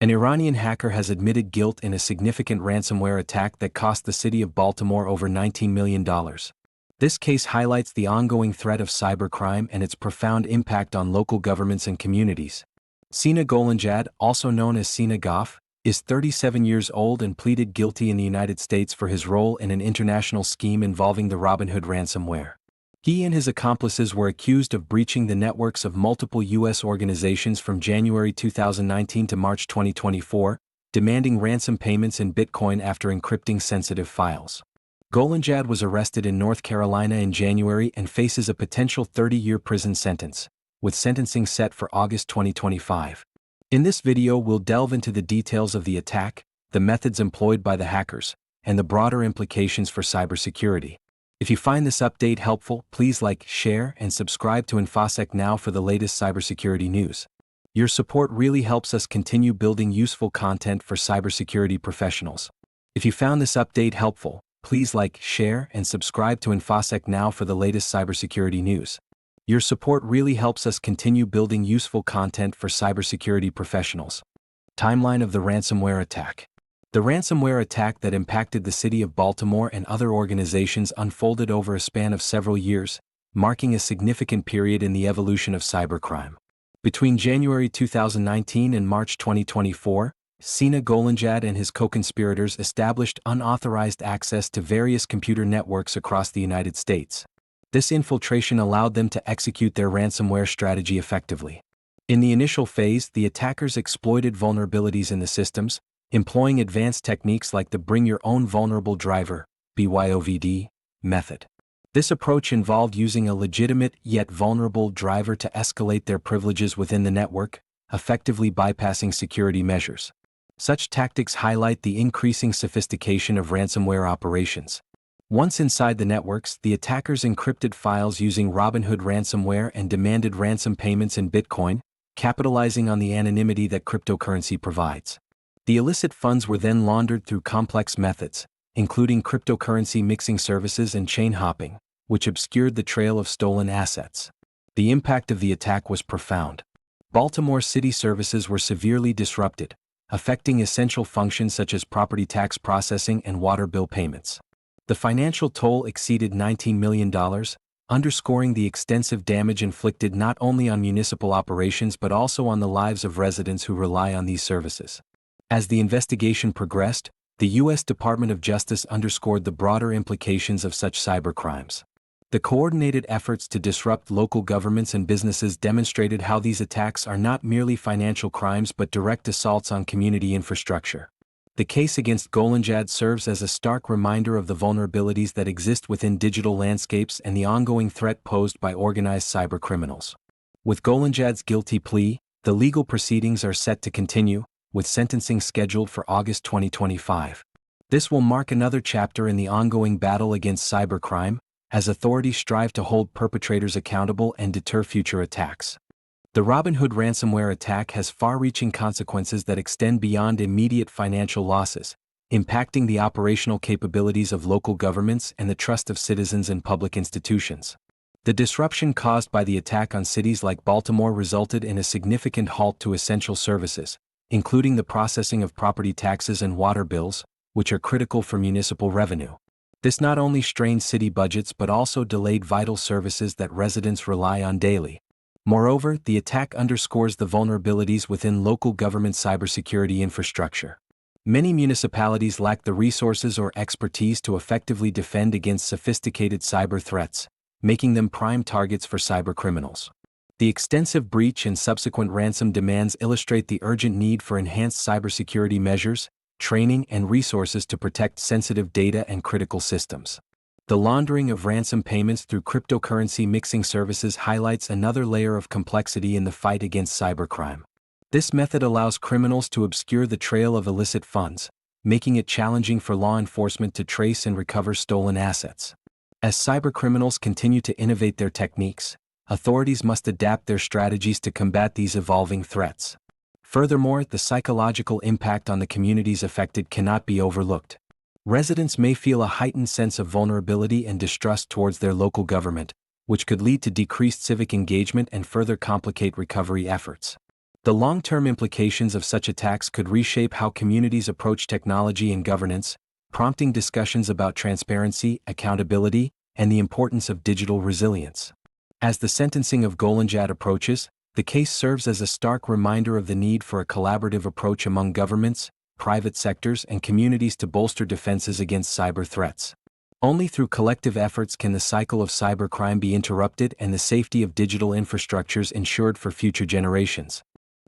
An Iranian hacker has admitted guilt in a significant ransomware attack that cost the City of Baltimore over $19 million. This case highlights the ongoing threat of cybercrime and its profound impact on local governments and communities. Sina Gholinejad, also known as Sina Ghaaf, is 37 years old and pleaded guilty in the United States for his role in an international scheme involving the Robbinhood ransomware. He and his accomplices were accused of breaching the networks of multiple U.S. organizations from January 2019 to March 2024, demanding ransom payments in Bitcoin after encrypting sensitive files. Gholinejad was arrested in North Carolina in January and faces a potential 30-year prison sentence, with sentencing set for August 2025. In this video, we'll delve into the details of the attack, the methods employed by the hackers, and the broader implications for cybersecurity. If you find this update helpful, please like, share, and subscribe to InfoSec Now for the latest cybersecurity news. Your support really helps us continue building useful content for cybersecurity professionals. If you found this update helpful, please like, share, and subscribe to InfoSec Now for the latest cybersecurity news. Your support really helps us continue building useful content for cybersecurity professionals. Timeline of the ransomware attack. The ransomware attack that impacted the City of Baltimore and other organizations unfolded over a span of several years, marking a significant period in the evolution of cybercrime. Between January 2019 and March 2024, Sina Gholinejad and his co-conspirators established unauthorized access to various computer networks across the United States. This infiltration allowed them to execute their ransomware strategy effectively. In the initial phase, the attackers exploited vulnerabilities in the systems, employing advanced techniques like the Bring Your Own Vulnerable Driver (BYOVD) method. This approach involved using a legitimate yet vulnerable driver to escalate their privileges within the network, effectively bypassing security measures. Such tactics highlight the increasing sophistication of ransomware operations. Once inside the networks, the attackers encrypted files using Robbinhood ransomware and demanded ransom payments in Bitcoin, capitalizing on the anonymity that cryptocurrency provides. The illicit funds were then laundered through complex methods, including cryptocurrency mixing services and chain hopping, which obscured the trail of stolen assets. The impact of the attack was profound. Baltimore city services were severely disrupted, affecting essential functions such as property tax processing and water bill payments. The financial toll exceeded $19 million, underscoring the extensive damage inflicted not only on municipal operations but also on the lives of residents who rely on these services. As the investigation progressed, the U.S. Department of Justice underscored the broader implications of such cybercrimes. The coordinated efforts to disrupt local governments and businesses demonstrated how these attacks are not merely financial crimes but direct assaults on community infrastructure. The case against Gholinejad serves as a stark reminder of the vulnerabilities that exist within digital landscapes and the ongoing threat posed by organized cybercriminals. With Gholinejad's guilty plea, the legal proceedings are set to continue, with sentencing scheduled for August 2025. This will mark another chapter in the ongoing battle against cybercrime, as authorities strive to hold perpetrators accountable and deter future attacks. The Robbinhood ransomware attack has far-reaching consequences that extend beyond immediate financial losses, impacting the operational capabilities of local governments and the trust of citizens in public institutions. The disruption caused by the attack on cities like Baltimore resulted in a significant halt to essential services, including the processing of property taxes and water bills, which are critical for municipal revenue. This not only strained city budgets but also delayed vital services that residents rely on daily. Moreover, the attack underscores the vulnerabilities within local government cybersecurity infrastructure. Many municipalities lack the resources or expertise to effectively defend against sophisticated cyber threats, making them prime targets for cybercriminals. The extensive breach and subsequent ransom demands illustrate the urgent need for enhanced cybersecurity measures, training, and resources to protect sensitive data and critical systems. The laundering of ransom payments through cryptocurrency mixing services highlights another layer of complexity in the fight against cybercrime. This method allows criminals to obscure the trail of illicit funds, making it challenging for law enforcement to trace and recover stolen assets. As cybercriminals continue to innovate their techniques, authorities must adapt their strategies to combat these evolving threats. Furthermore, the psychological impact on the communities affected cannot be overlooked. Residents may feel a heightened sense of vulnerability and distrust towards their local government, which could lead to decreased civic engagement and further complicate recovery efforts. The long-term implications of such attacks could reshape how communities approach technology and governance, prompting discussions about transparency, accountability, and the importance of digital resilience. As the sentencing of Gholinejad approaches, the case serves as a stark reminder of the need for a collaborative approach among governments, private sectors, and communities to bolster defenses against cyber threats. Only through collective efforts can the cycle of cybercrime be interrupted and the safety of digital infrastructures ensured for future generations.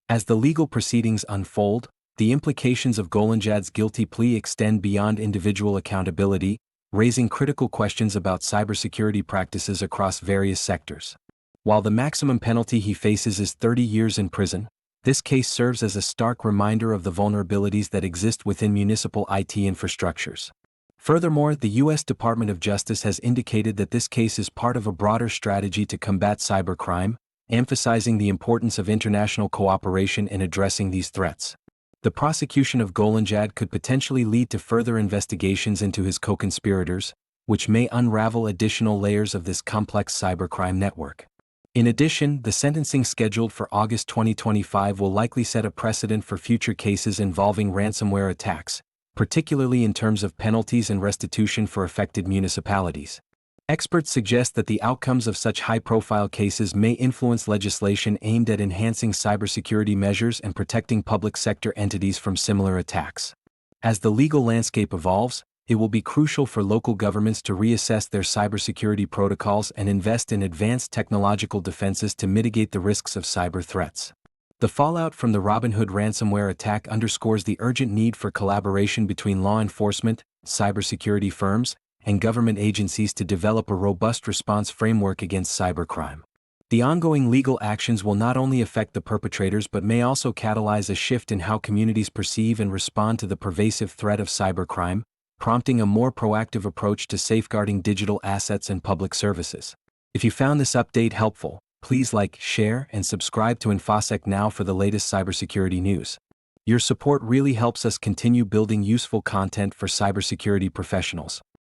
As the legal proceedings unfold, the implications of Gholinejad's guilty plea extend beyond individual accountability, raising critical questions about cybersecurity practices across various sectors. While the maximum penalty he faces is 30 years in prison, this case serves as a stark reminder of the vulnerabilities that exist within municipal IT infrastructures. Furthermore, the U.S. Department of Justice has indicated that this case is part of a broader strategy to combat cybercrime, emphasizing the importance of international cooperation in addressing these threats. The prosecution of Gholinejad could potentially lead to further investigations into his co-conspirators, which may unravel additional layers of this complex cybercrime network. In addition, the sentencing scheduled for August 2025 will likely set a precedent for future cases involving ransomware attacks, particularly in terms of penalties and restitution for affected municipalities. Experts suggest that the outcomes of such high-profile cases may influence legislation aimed at enhancing cybersecurity measures and protecting public sector entities from similar attacks. As the legal landscape evolves, it will be crucial for local governments to reassess their cybersecurity protocols and invest in advanced technological defenses to mitigate the risks of cyber threats. The fallout from the Robbinhood ransomware attack underscores the urgent need for collaboration between law enforcement, cybersecurity firms, and government agencies to develop a robust response framework against cybercrime. The ongoing legal actions will not only affect the perpetrators but may also catalyze a shift in how communities perceive and respond to the pervasive threat of cybercrime, prompting a more proactive approach to safeguarding digital assets and public services. If you found this update helpful, please like, share, and subscribe to InfoSec Now for the latest cybersecurity news. Your support really helps us continue building useful content for cybersecurity professionals.